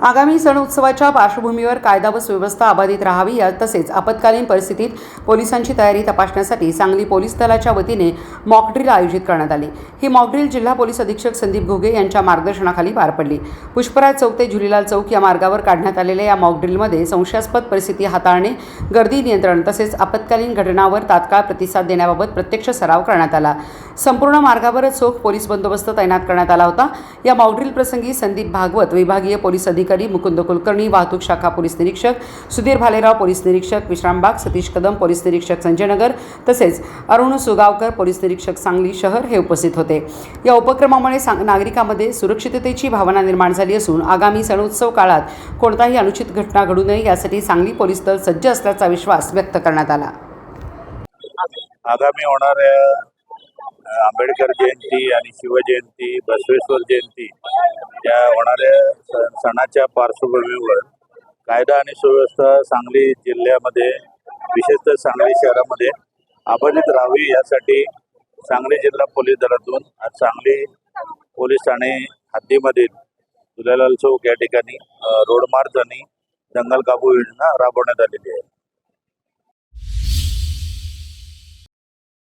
आगामी सण उत्सवाच्या पार्श्वभूमीवर कायदा व सुव्यवस्था अबाधित राहावी तसेच आपत्कालीन परिस्थितीत पोलिसांची तयारी तपासण्यासाठी सांगली पोलीस दलाच्या वतीने मॉकड्रिल आयोजित करण्यात आली। ही मॉकड्रिल जिल्हा पोलीस अधीक्षक संदीप घोगे यांच्या मार्गदर्शनाखाली पार पडली। पुष्पराज चौक ते झुलेलाल चौक या मार्गावर काढण्यात आलेल्या या मॉकड्रिलमध्ये संशयास्पद परिस्थिती हाताळणे, गर्दी नियंत्रण तसेच आपत्कालीन घटनांवर तात्काळ प्रतिसाद देण्याबाबत प्रत्यक्ष सराव करण्यात आला। संपूर्ण मार्गावर चोख पोलीस बंदोबस्त तैनात करण्यात आला होता। या मॉकड्रिल प्रसंगी संदीप भागवत विभागीय पोलीस अधिकारी, मुकुंद कुलकर्णी वाहतूक शाखा पोलीस निरीक्षक सुधीर भालेराव पोलीस निरीक्षक विश्रामबाग, सतीश कदम पोलीस निरीक्षक संजयनगर तसेच अरुण सुगावकर पोलीस निरीक्षक सांगली शहर हे उपस्थित होते। या उपक्रमामुळे नागरिकांमध्ये सुरक्षिततेची भावना निर्माण झाली असून आगामी सणोत्सव काळात कोणताही अनुचित घटना घडू नये यासाठी सांगली पोलीस दल सज्ज असल्याचा विश्वास व्यक्त करण्यात आला। आगामी होणाऱ्या आंबेडकर जयंती आणि शिवजयंती, बसवेश्वर जयंती या होणाऱ्या सणाच्या पार्श्वभूमीवर कायदा आणि सुव्यवस्था सांगली जिल्ह्यामध्ये, विशेषतः सांगली शहरामध्ये अबाधित राहावी यासाठी सांगली जिल्हा पोलीस दलातून आज सांगली पोलीस ठाणे हद्दीमधील झुलेलाल चौक या ठिकाणी रोड मार्च आणि जंगल काबू योजना राबवण्यात आलेली आहे।